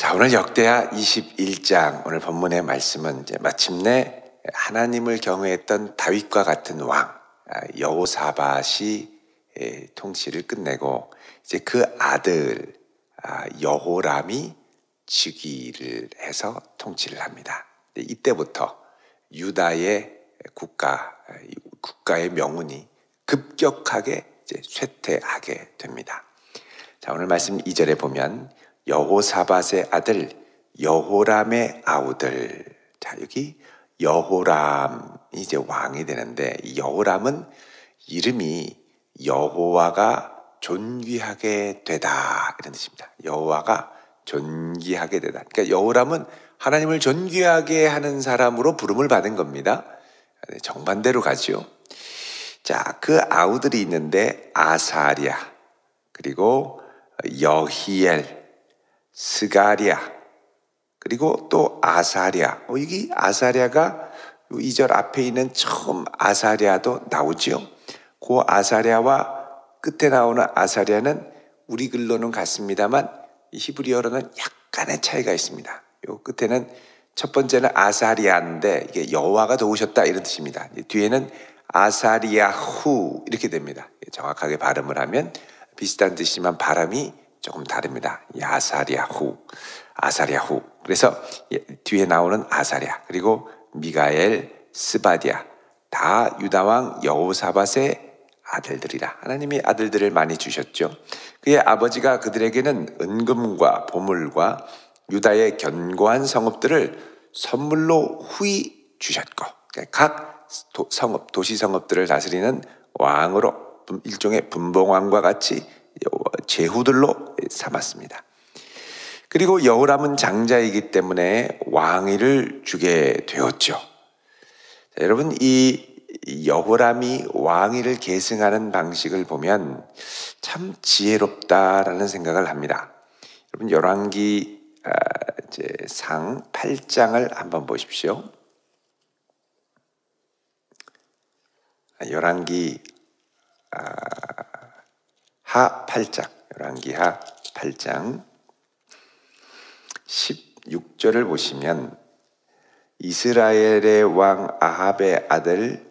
자, 오늘 역대하 21장 오늘 본문의 말씀은 이제 마침내 하나님을 경외했던 다윗과 같은 왕 여호사밧이 통치를 끝내고 이제 그 아들 여호람이 즉위를 해서 통치를 합니다. 이때부터 유다의 국가의 명운이 급격하게 이제 쇠퇴하게 됩니다. 자, 오늘 말씀 2절에 보면 여호사밧의 아들 여호람의 아우들. 자, 여기 여호람이 이제 왕이 되는데 이 여호람은 이름이 여호와가 존귀하게 되다 이런 뜻입니다. 여호와가 존귀하게 되다. 그러니까 여호람은 하나님을 존귀하게 하는 사람으로 부름을 받은 겁니다. 정반대로 가죠. 자, 그 아우들이 있는데 아사랴, 그리고 여히엘, 스가랴, 그리고 또 아사랴. 여기 아사랴가 2절 앞에 있는 처음 아사랴도 나오죠. 그 아사랴와 끝에 나오는 아사랴는 우리 글로는 같습니다만 히브리어로는 약간의 차이가 있습니다. 요 끝에는 첫 번째는 아사리아인데 이게 여호와가 도우셨다 이런 뜻입니다. 뒤에는 아사리아후 이렇게 됩니다. 정확하게 발음을 하면 비슷한 뜻이지만 발음이 조금 다릅니다. 아사리아후. 그래서 뒤에 나오는 아사랴, 그리고 미가엘, 스바디아 다 유다왕 여호사밧의 아들들이라. 하나님이 아들들을 많이 주셨죠. 그의 아버지가 그들에게는 은금과 보물과 유다의 견고한 성읍들을 선물로 후히 주셨고, 각 성읍, 도시 성읍들을 다스리는 왕으로 일종의 분봉왕과 같이 제후들로 삼았습니다. 그리고 여호람은 장자이기 때문에 왕위를 주게 되었죠. 자, 여러분, 이 여호람이 왕위를 계승하는 방식을 보면 참 지혜롭다라는 생각을 합니다. 여러분, 열왕기 상 8장을 한번 보십시오. 열왕기 하 8장, 열왕기 하 8장 16절을 보시면 이스라엘의 왕 아합의 아들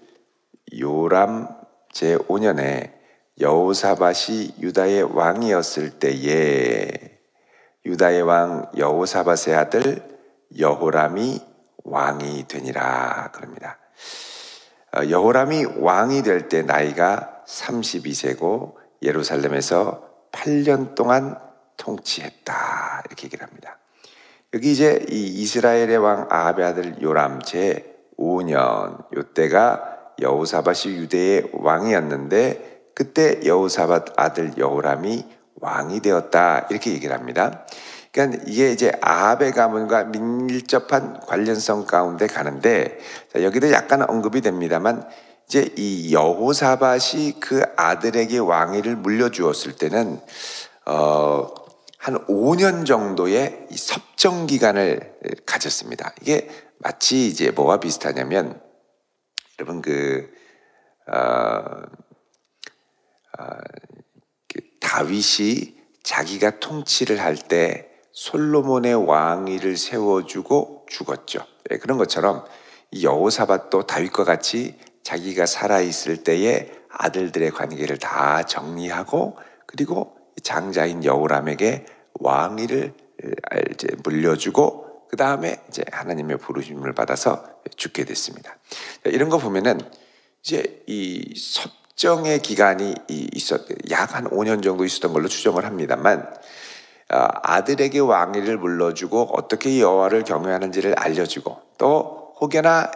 요람 제5년에 여호사밧이 유다의 왕이었을 때에 유다의 왕 여호사밧의 아들 여호람이 왕이 되니라 그럽니다. 여호람이 왕이 될 때 나이가 32세고 예루살렘에서 8년 동안 통치했다 이렇게 얘기를 합니다. 여기 이제 이 이스라엘의 왕 아합의 아들 요람 제5년 요때가 여호사밧이 유대의 왕이었는데 그때 여호사밧 아들 여호람이 왕이 되었다 이렇게 얘기를 합니다. 그러니까 이게 이제 아합의 가문과 밀접한 관련성 가운데 가는데, 자, 여기도 약간 언급이 됩니다만 이제 이 여호사밧이 그 아들에게 왕위를 물려주었을 때는 한 5년 정도의 이 섭정 기간을 가졌습니다. 이게 마치 이제 뭐와 비슷하냐면 여러분 다윗이 자기가 통치를 할 때 솔로몬의 왕위를 세워주고 죽었죠. 그런 것처럼 이 여호사밧도 다윗과 같이 자기가 살아있을 때의 아들들의 관계를 다 정리하고 그리고 장자인 여호람에게 왕위를 이제 물려주고 그 다음에 이제 하나님의 부르심을 받아서 죽게 됐습니다. 이런 거 보면은 이제 이 섭정의 기간이 약 한 5년 정도 있었던 걸로 추정을 합니다만 아들에게 왕위를 물려주고 어떻게 여호와를 경외하는지를 알려주고 또 혹여나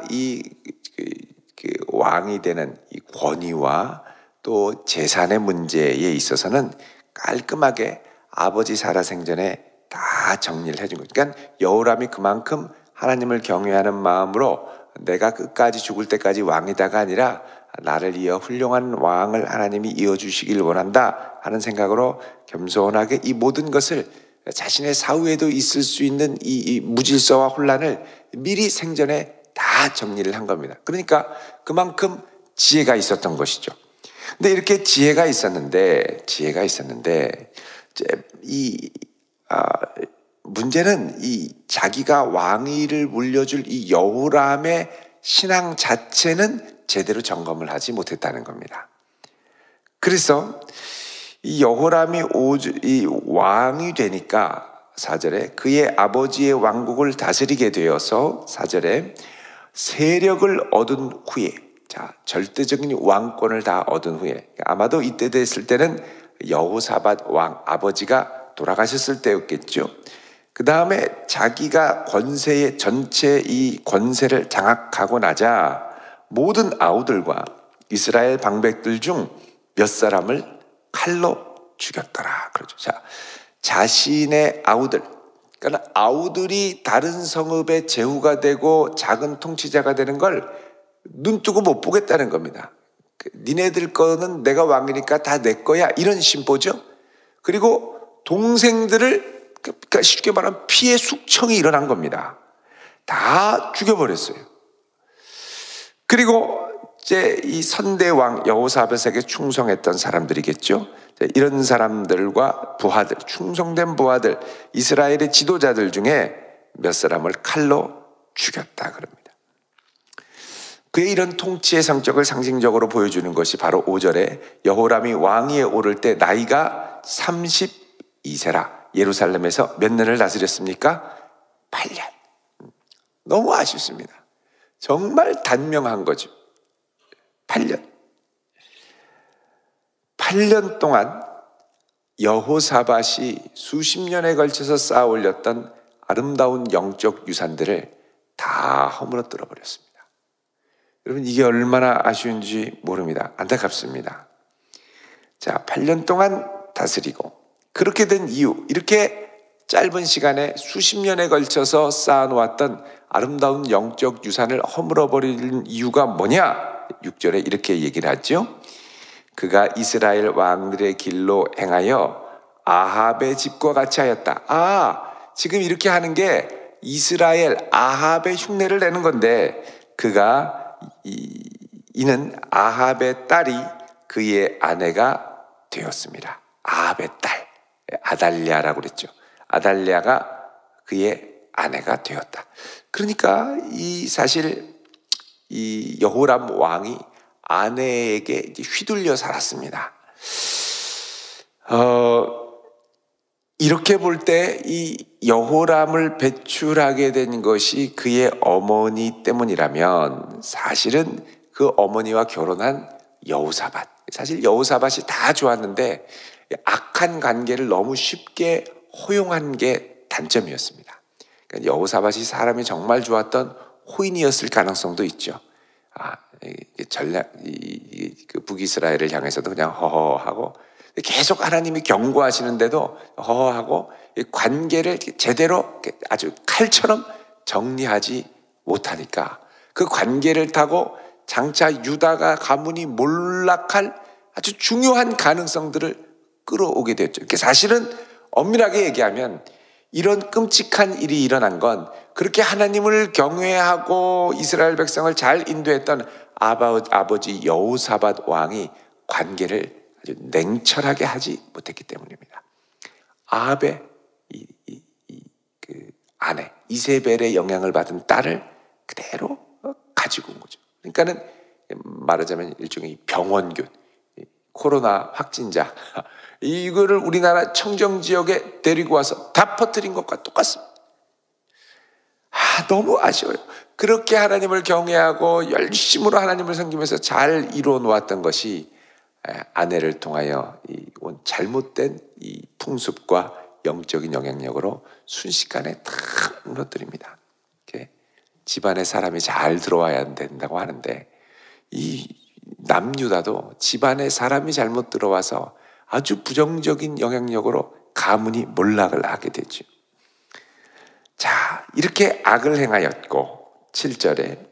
그 왕이 되는 이 권위와 또 재산의 문제에 있어서는 깔끔하게 아버지 살아생전에 다 정리를 해준 거죠. 그러니까 여호람이 그만큼 하나님을 경외하는 마음으로 내가 끝까지 죽을 때까지 왕이다가 아니라 나를 이어 훌륭한 왕을 하나님이 이어주시길 원한다 하는 생각으로 겸손하게 이 모든 것을 자신의 사후에도 있을 수 있는 이 무질서와 혼란을 미리 생전에 다 정리를 한 겁니다. 그러니까 그만큼 지혜가 있었던 것이죠. 근데 이렇게 지혜가 있었는데 문제는 이 자기가 왕위를 물려줄 이 여호람의 신앙 자체는 제대로 점검을 하지 못했다는 겁니다. 그래서 이 여호람이 이 왕이 되니까 4절에 그의 아버지의 왕국을 다스리게 되어서 4절에 세력을 얻은 후에, 자, 절대적인 왕권을 다 얻은 후에, 아마도 이때 됐을 때는 여호사밧 왕 아버지가 돌아가셨을 때였겠죠. 그 다음에 자기가 권세의 전체 이 권세를 장악하고 나자 모든 아우들과 이스라엘 방백들 중 몇 사람을 칼로 죽였더라. 그렇죠. 자, 자신의 아우들, 그러니까 아우들이 다른 성읍의 제후가 되고 작은 통치자가 되는 걸 눈뜨고 못 보겠다는 겁니다. 니네들 거는 내가 왕이니까 다 내 거야, 이런 심보죠. 그리고 동생들을, 그러니까 쉽게 말하면 피해 숙청이 일어난 겁니다. 다 죽여버렸어요. 그리고 이제 이 선대왕 여호사밧에게 충성했던 사람들이겠죠. 이런 사람들과 부하들, 충성된 부하들, 이스라엘의 지도자들 중에 몇 사람을 칼로 죽였다 그럽니다. 그의 이런 통치의 성격을 상징적으로 보여주는 것이 바로 5절에 여호람이 왕위에 오를 때 나이가 32세라. 예루살렘에서 몇 년을 다스렸습니까? 8년. 너무 아쉽습니다. 정말 단명한 거죠. 8년 동안 여호사밧이 수십 년에 걸쳐서 쌓아 올렸던 아름다운 영적 유산들을 다 허물어뜨려 버렸습니다. 여러분, 이게 얼마나 아쉬운지 모릅니다. 안타깝습니다. 자, 8년 동안 다스리고 그렇게 된 이유, 이렇게 짧은 시간에 수십 년에 걸쳐서 쌓아놓았던 아름다운 영적 유산을 허물어버리는 이유가 뭐냐? 6절에 이렇게 얘기를 하죠. 그가 이스라엘 왕들의 길로 행하여 아합의 집과 같이 하였다. 지금 이렇게 하는 게 이스라엘 아합의 흉내를 내는 건데, 그가 이는 아합의 딸이 그의 아내가 되었습니다. 아합의 딸, 아달랴라고 그랬죠. 아달랴가 그의 아내가 되었다. 그러니까 사실 이 여호람 왕이 아내에게 휘둘려 살았습니다. 이렇게 볼 때 이 여호람을 배출하게 된 것이 그의 어머니 때문이라면, 사실은 그 어머니와 결혼한 여호사밧, 사실 여호사밧이 다 좋았는데 악한 관계를 너무 쉽게 허용한 게 단점이었습니다. 그러니까 여호사밧이 사람이 정말 좋았던 호인이었을 가능성도 있죠. 그 북이스라엘을 향해서도 그냥 허허하고, 계속 하나님이 경고하시는데도 허허하고, 관계를 제대로 아주 칼처럼 정리하지 못하니까 그 관계를 타고 장차 유다가 가문이 몰락할 아주 중요한 가능성들을 끌어오게 됐죠. 사실은 엄밀하게 얘기하면 이런 끔찍한 일이 일어난 건 그렇게 하나님을 경외하고 이스라엘 백성을 잘 인도했던 아버지 여호사밧 왕이 관계를 아주 냉철하게 하지 못했기 때문입니다. 아합의 그 아내 이세벨의 영향을 받은 딸을 그대로 가지고 온 거죠. 그러니까는 말하자면 일종의 병원균, 코로나 확진자, 이거를 우리나라 청정 지역에 데리고 와서 다 퍼뜨린 것과 똑같습니다. 너무 아쉬워요. 그렇게 하나님을 경외하고 열심으로 하나님을 섬기면서 잘 이루어 놓았던 것이 아내를 통하여 온 잘못된 이 풍습과 영적인 영향력으로 순식간에 다 무너뜨립니다. 이렇게 집안에 사람이 잘 들어와야 된다고 하는데, 이 남유다도 집안에 사람이 잘못 들어와서 아주 부정적인 영향력으로 가문이 몰락을 하게 되죠. 자, 이렇게 악을 행하였고 7절에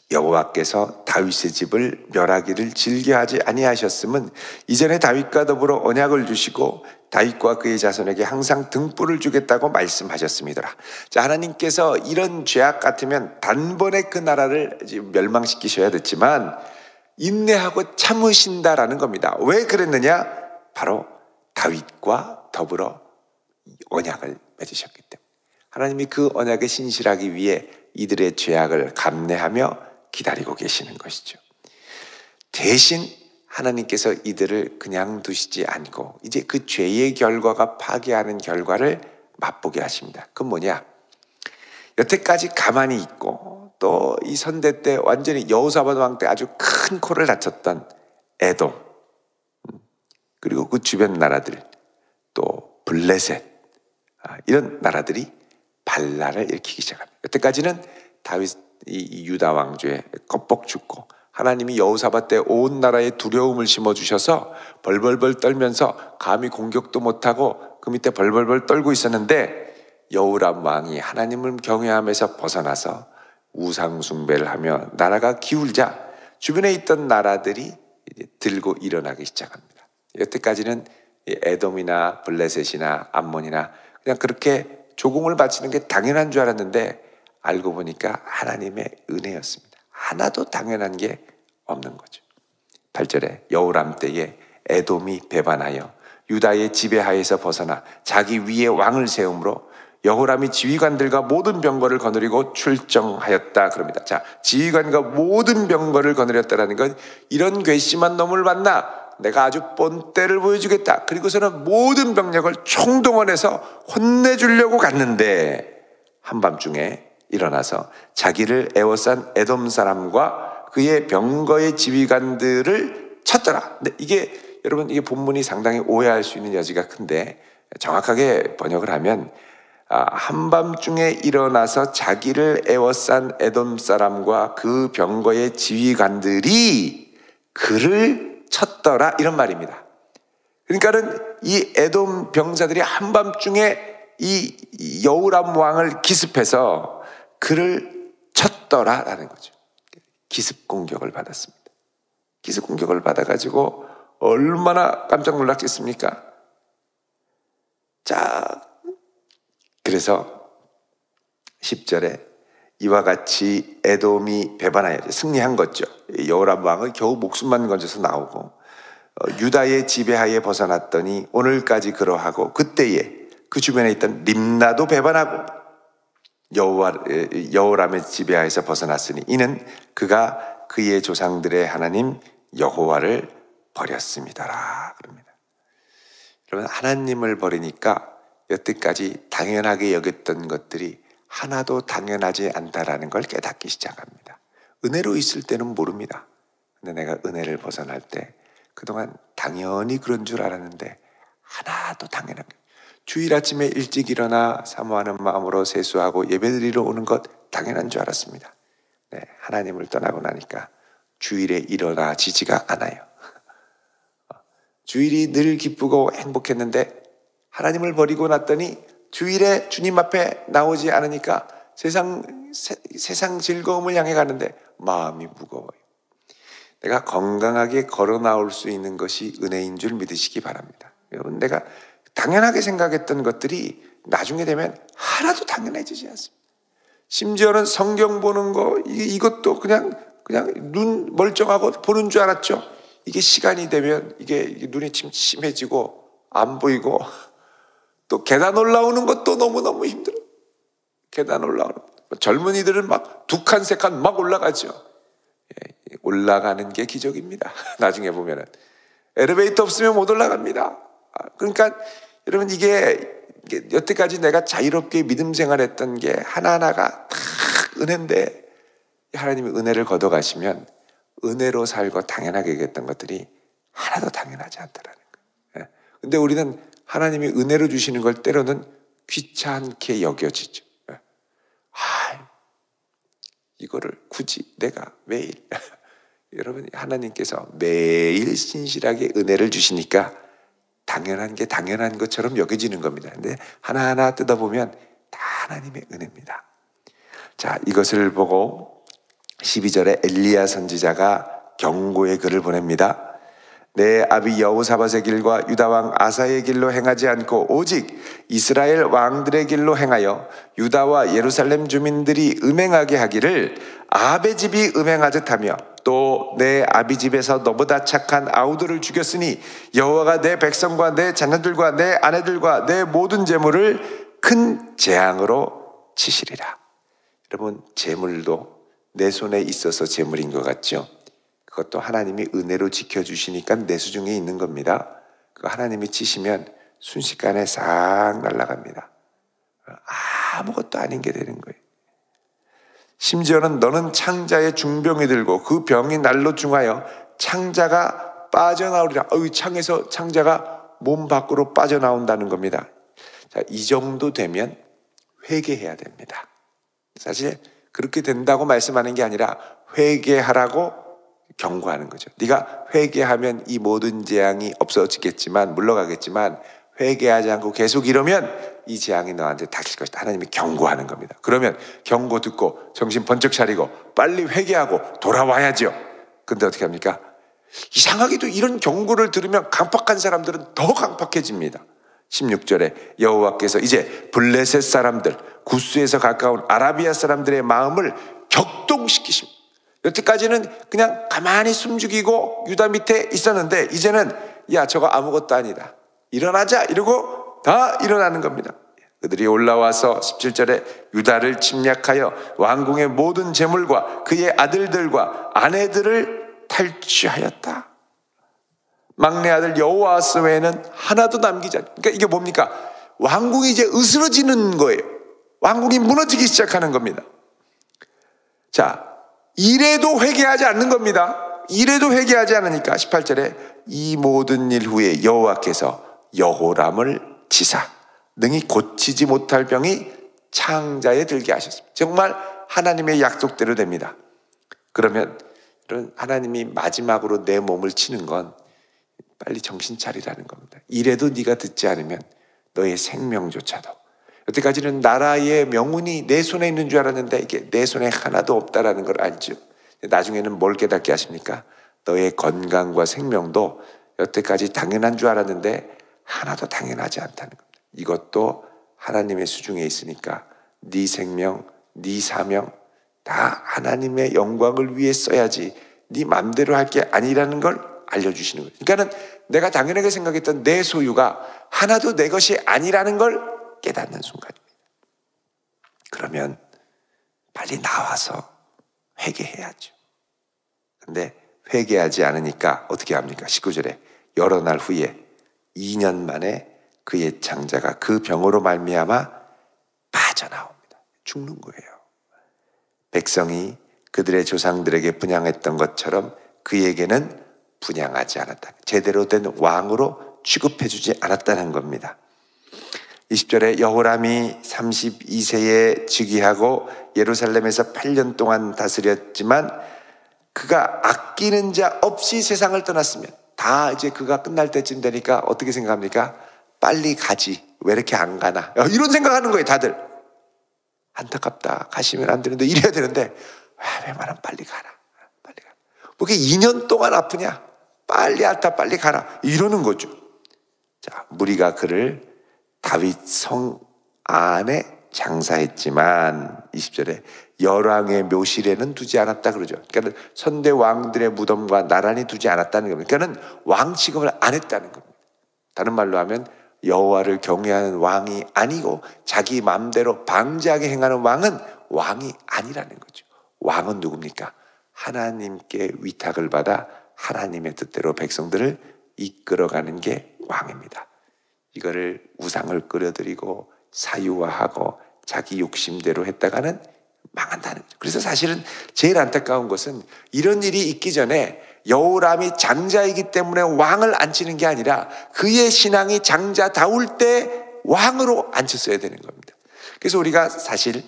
여호와께서 다윗의 집을 멸하기를 즐겨하지 아니하셨음은 이전에 다윗과 더불어 언약을 주시고 다윗과 그의 자손에게 항상 등불을 주겠다고 말씀하셨습니다. 자, 하나님께서 이런 죄악 같으면 단번에 그 나라를 멸망시키셔야 됐지만 인내하고 참으신다라는 겁니다. 왜 그랬느냐? 바로 다윗과 더불어 언약을 맺으셨기 때문에. 하나님이 그 언약에 신실하기 위해 이들의 죄악을 감내하며 기다리고 계시는 것이죠. 대신 하나님께서 이들을 그냥 두시지 않고 이제 그 죄의 결과가 파괴하는 결과를 맛보게 하십니다. 그건 뭐냐? 여태까지 가만히 있고 또 이 선대 때 완전히 여호사밧 왕 때 아주 큰 코를 다쳤던 에돔, 그리고 그 주변 나라들, 또 블레셋, 이런 나라들이 반란을 일으키기 시작합니다. 여태까지는 다윗 이 유다 왕조에 껍벅 죽고 하나님이 여호사밧 때 온 나라에 두려움을 심어주셔서 벌벌벌 떨면서 감히 공격도 못하고 그 밑에 벌벌벌 떨고 있었는데, 여호람 왕이 하나님을 경외함에서 벗어나서 우상 숭배를 하며 나라가 기울자 주변에 있던 나라들이 이제 들고 일어나기 시작합니다. 여태까지는 에돔이나 블레셋이나 암몬이나 그냥 그렇게 조공을 바치는 게 당연한 줄 알았는데 알고 보니까 하나님의 은혜였습니다. 하나도 당연한 게 없는 거죠. 8절에 여호람 때에 에돔이 배반하여 유다의 지배하에서 벗어나 자기 위에 왕을 세움으로 여호람이 지휘관들과 모든 병거를 거느리고 출정하였다 그럽니다. 자, 지휘관과 모든 병거를 거느렸다라는 건 이런 괘씸한 놈을 만나 내가 아주 본때를 보여주겠다. 그리고서는 모든 병력을 총동원해서 혼내주려고 갔는데 한밤중에 일어나서 자기를 애워싼 에돔 사람과 그의 병거의 지휘관들을 쳤더라. 근데 여러분 이게 본문이 상당히 오해할 수 있는 여지가 큰데 정확하게 번역을 하면 한밤중에 일어나서 자기를 애워싼 에돔 사람과 그 병거의 지휘관들이 그를 쳤더라, 이런 말입니다. 그러니까는 이 에돔 병사들이 한밤중에 이 여호람 왕을 기습해서 그를 쳤더라라는 거죠. 기습 공격을 받았습니다. 기습 공격을 받아가지고 얼마나 깜짝 놀랐겠습니까? 자, 그래서 10절에 이와 같이 에돔이 배반하여 승리한 거죠. 여호람 왕은 겨우 목숨만 건져서 나오고 유다의 지배하에 벗어났더니 오늘까지 그러하고 그때에 그 주변에 있던 림나도 배반하고 여호람의 지배하에서 벗어났으니 이는 그가 그의 조상들의 하나님 여호와를 버렸습니다라 그럽니다. 여러분, 하나님을 버리니까 여태까지 당연하게 여겼던 것들이 하나도 당연하지 않다라는 걸 깨닫기 시작합니다. 은혜로 있을 때는 모릅니다. 근데 내가 은혜를 벗어날 때 그동안 당연히 그런 줄 알았는데 하나도 당연한 게, 주일 아침에 일찍 일어나 사모하는 마음으로 세수하고 예배드리러 오는 것 당연한 줄 알았습니다. 네, 하나님을 떠나고 나니까 주일에 일어나지지가 않아요. 주일이 늘 기쁘고 행복했는데 하나님을 버리고 났더니 주일에 주님 앞에 나오지 않으니까 세상 즐거움을 향해 가는데 마음이 무거워요. 내가 건강하게 걸어 나올 수 있는 것이 은혜인 줄 믿으시기 바랍니다. 여러분, 내가 당연하게 생각했던 것들이 나중에 되면 하나도 당연해지지 않습니다. 심지어는 성경 보는 거 이것도 그냥 눈 멀쩡하고 보는 줄 알았죠. 이게 시간이 되면 이게 눈이 침침해지고 안 보이고, 또 계단 올라오는 것도 너무너무 힘들어. 계단 올라오는 것. 젊은이들은 막 2칸, 3칸 막 올라가죠. 올라가는 게 기적입니다. 나중에 보면은 엘리베이터 없으면 못 올라갑니다. 그러니까 여러분, 이게 여태까지 내가 자유롭게 믿음 생활했던 게 하나하나가 다 은혜인데 하나님이 은혜를 걷어가시면 은혜로 살고 당연하게 여겼던 것들이 하나도 당연하지 않다라는 거예요. 근데 우리는 하나님이 은혜로 주시는 걸 때로는 귀찮게 여겨지죠. 이거를 굳이 내가 매일 여러분, 하나님께서 매일 신실하게 은혜를 주시니까 당연한 게 당연한 것처럼 여겨지는 겁니다. 근데 하나하나 뜯어보면 다 하나님의 은혜입니다. 자, 이것을 보고 12절에 엘리야 선지자가 경고의 글을 보냅니다. 내 아비 여호사밧의 길과 유다 왕 아사의 길로 행하지 않고 오직 이스라엘 왕들의 길로 행하여 유다와 예루살렘 주민들이 음행하게 하기를 아합의 집이 음행하듯 하며 또 내 아비 집에서 너보다 착한 아우들을 죽였으니 여호와가 내 백성과 내 자녀들과 내 아내들과 내 모든 재물을 큰 재앙으로 치시리라. 여러분, 재물도 내 손에 있어서 재물인 것 같죠? 그것도 하나님이 은혜로 지켜주시니까 내수중에 있는 겁니다. 그 하나님이 치시면 순식간에 싹 날아갑니다. 아무것도 아닌 게 되는 거예요. 심지어는 너는 창자의 중병이 들고 그 병이 날로 중하여 창자가 빠져나오리라. 창에서 창자가 몸 밖으로 빠져나온다는 겁니다. 자, 이 정도 되면 회개해야 됩니다. 사실 그렇게 된다고 말씀하는 게 아니라 회개하라고 경고하는 거죠. 네가 회개하면 이 모든 재앙이 없어지겠지만, 물러가겠지만 회개하지 않고 계속 이러면 이 재앙이 너한테 닥칠 것이다. 하나님이 경고하는 겁니다. 그러면 경고 듣고 정신 번쩍 차리고 빨리 회개하고 돌아와야죠. 근데 어떻게 합니까? 이상하게도 이런 경고를 들으면 강팍한 사람들은 더 강팍해집니다. 16절에 여호와께서 이제 블레셋 사람들, 구스에서 가까운 아라비아 사람들의 마음을 격동시키십니다. 여태까지는 그냥 가만히 숨죽이고 유다 밑에 있었는데 이제는 야, 저거 아무것도 아니다, 일어나자 이러고 다 일어나는 겁니다. 그들이 올라와서 17절에 유다를 침략하여 왕궁의 모든 재물과 그의 아들들과 아내들을 탈취하였다. 막내 아들 여호아스 외에는 하나도 남기지 않. 그러니까 이게 뭡니까? 왕궁이 이제 으스러지는 거예요. 왕궁이 무너지기 시작하는 겁니다. 자, 이래도 회개하지 않는 겁니다. 이래도 회개하지 않으니까 18절에 이 모든 일 후에 여호와께서 여호람을 치사 능히 고치지 못할 병이 창자에 들게 하셨습니다. 정말 하나님의 약속대로 됩니다. 그러면 하나님이 마지막으로 내 몸을 치는 건 빨리 정신 차리라는 겁니다. 이래도 네가 듣지 않으면 너의 생명조차도, 여태까지는 나라의 명운이 내 손에 있는 줄 알았는데 이게 내 손에 하나도 없다라는 걸 알죠. 나중에는 뭘 깨닫게 하십니까? 너의 건강과 생명도 여태까지 당연한 줄 알았는데 하나도 당연하지 않다는 겁니다. 이것도 하나님의 수중에 있으니까 네 생명, 네 사명 다 하나님의 영광을 위해 써야지 네 맘대로 할 게 아니라는 걸 알려주시는 거예요. 그러니까 내가 당연하게 생각했던 내 소유가 하나도 내 것이 아니라는 걸 깨닫는 순간입니다. 그러면 빨리 나와서 회개해야죠. 근데 회개하지 않으니까 어떻게 합니까? 19절에 여러 날 후에 2년 만에 그의 창자가 그 병으로 말미암아 빠져나옵니다. 죽는 거예요. 백성이 그들의 조상들에게 분향했던 것처럼 그에게는 분향하지 않았다. 제대로 된 왕으로 취급해주지 않았다는 겁니다. 20절에 여호람이 32세에 즉위하고 예루살렘에서 8년 동안 다스렸지만 그가 아끼는 자 없이 세상을 떠났으면, 다 이제 그가 끝날 때쯤 되니까 어떻게 생각합니까? 빨리 가지, 왜 이렇게 안 가나, 이런 생각하는 거예요. 다들 안타깝다, 가시면 안 되는데, 이래야 되는데 웬만하면 빨리 가라, 빨리 가라. 뭐 그게 2년 동안 아프냐, 빨리 앓다 빨리 가라, 이러는 거죠. 자, 무리가 그를 다윗 성 안에 장사했지만 20절에 열왕의 묘실에는 두지 않았다 그러죠. 그러니까 선대 왕들의 무덤과 나란히 두지 않았다는 겁니다. 그러니까 왕 취급을 안 했다는 겁니다. 다른 말로 하면 여호와를 경외하는 왕이 아니고 자기 마음대로 방자하게 행하는 왕은 왕이 아니라는 거죠. 왕은 누굽니까? 하나님께 위탁을 받아 하나님의 뜻대로 백성들을 이끌어가는 게 왕입니다. 이거를 우상을 끌어들이고 사유화하고 자기 욕심대로 했다가는 망한다는 거죠. 그래서 사실은 제일 안타까운 것은 이런 일이 있기 전에 여호람이 장자이기 때문에 왕을 앉히는 게 아니라 그의 신앙이 장자다울 때 왕으로 앉혔어야 되는 겁니다. 그래서 우리가 사실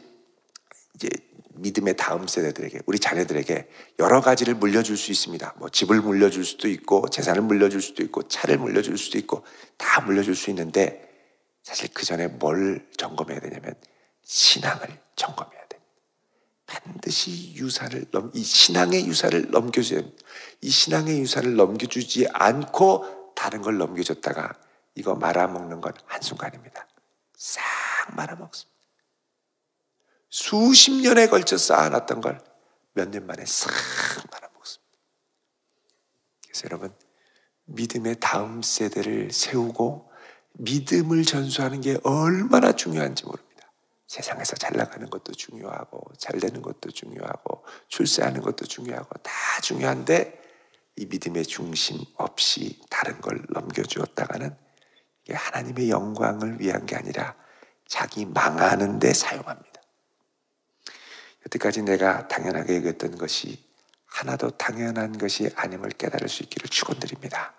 이제 믿음의 다음 세대들에게, 우리 자녀들에게 여러 가지를 물려줄 수 있습니다. 뭐 집을 물려줄 수도 있고 재산을 물려줄 수도 있고 차를 물려줄 수도 있고 다 물려줄 수 있는데, 사실 그 전에 뭘 점검해야 되냐면 신앙을 점검해야 됩니다. 반드시 이 신앙의 유산을 넘겨줘야 됩니다. 이 신앙의 유산을 넘겨주지 않고 다른 걸 넘겨줬다가 이거 말아먹는 건 한순간입니다. 싹 말아먹습니다. 수십 년에 걸쳐 쌓아놨던 걸 몇 년 만에 싹 말아먹습니다. 그래서 여러분, 믿음의 다음 세대를 세우고 믿음을 전수하는 게 얼마나 중요한지 모릅니다. 세상에서 잘 나가는 것도 중요하고 잘 되는 것도 중요하고 출세하는 것도 중요하고 다 중요한데 이 믿음의 중심 없이 다른 걸 넘겨주었다가는 이게 하나님의 영광을 위한 게 아니라 자기 망하는 데 사용합니다. 여태까지 내가 당연하게 여겼던 것이 하나도 당연한 것이 아님을 깨달을 수 있기를 축원드립니다.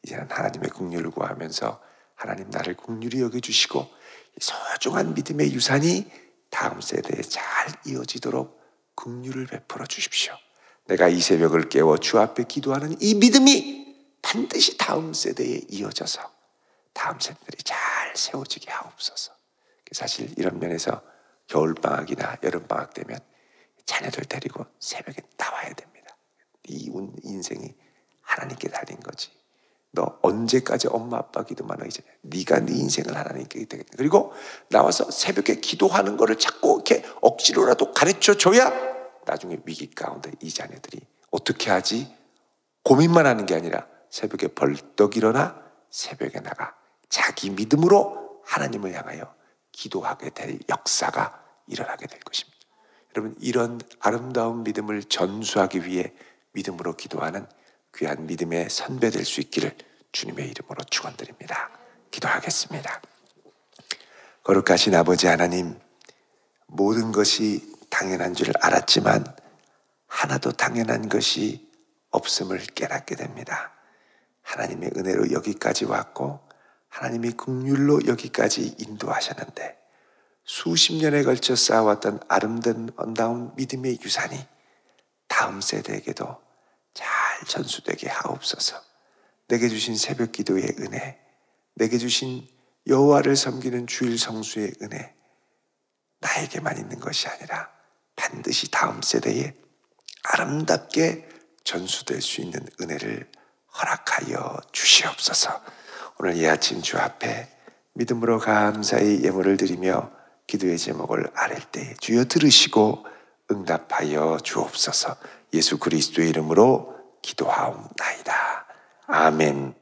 이제는 하나님의 긍휼을 구하면서 하나님 나를 긍휼히 여겨주시고 소중한 믿음의 유산이 다음 세대에 잘 이어지도록 긍휼을 베풀어 주십시오. 내가 이 새벽을 깨워 주 앞에 기도하는 이 믿음이 반드시 다음 세대에 이어져서 다음 세대들이 잘 세워지게 하옵소서. 사실 이런 면에서 겨울방학이나 여름방학 되면 자녀들 데리고 새벽에 나와야 됩니다. 이 인생이 하나님께 달린 거지. 너 언제까지 엄마 아빠 기도만 하기 전에 네가 네 인생을 하나님께 되겠다. 그리고 나와서 새벽에 기도하는 거를 자꾸 이렇게 억지로라도 가르쳐 줘야 나중에 위기 가운데 이 자녀들이 어떻게 하지 고민만 하는 게 아니라 새벽에 벌떡 일어나 새벽에 나가 자기 믿음으로 하나님을 향하여 기도하게 될 역사가 일어나게 될 것입니다. 여러분 이런 아름다운 믿음을 전수하기 위해 믿음으로 기도하는 귀한 믿음의 선배 될 수 있기를 주님의 이름으로 축원드립니다. 기도하겠습니다. 거룩하신 아버지 하나님, 모든 것이 당연한 줄 알았지만 하나도 당연한 것이 없음을 깨닫게 됩니다. 하나님의 은혜로 여기까지 왔고 하나님의 긍휼로 여기까지 인도하셨는데 수십 년에 걸쳐 쌓아왔던 아름다운 믿음의 유산이 다음 세대에게도 잘 전수되게 하옵소서. 내게 주신 새벽 기도의 은혜, 내게 주신 여호와를 섬기는 주일 성수의 은혜, 나에게만 있는 것이 아니라 반드시 다음 세대에 아름답게 전수될 수 있는 은혜를 허락하여 주시옵소서. 오늘 이 아침 주 앞에 믿음으로 감사의 예물을 드리며 기도의 제목을 아랠 때 주여 들으시고 응답하여 주옵소서. 예수 그리스도의 이름으로 기도하옵나이다. 아멘.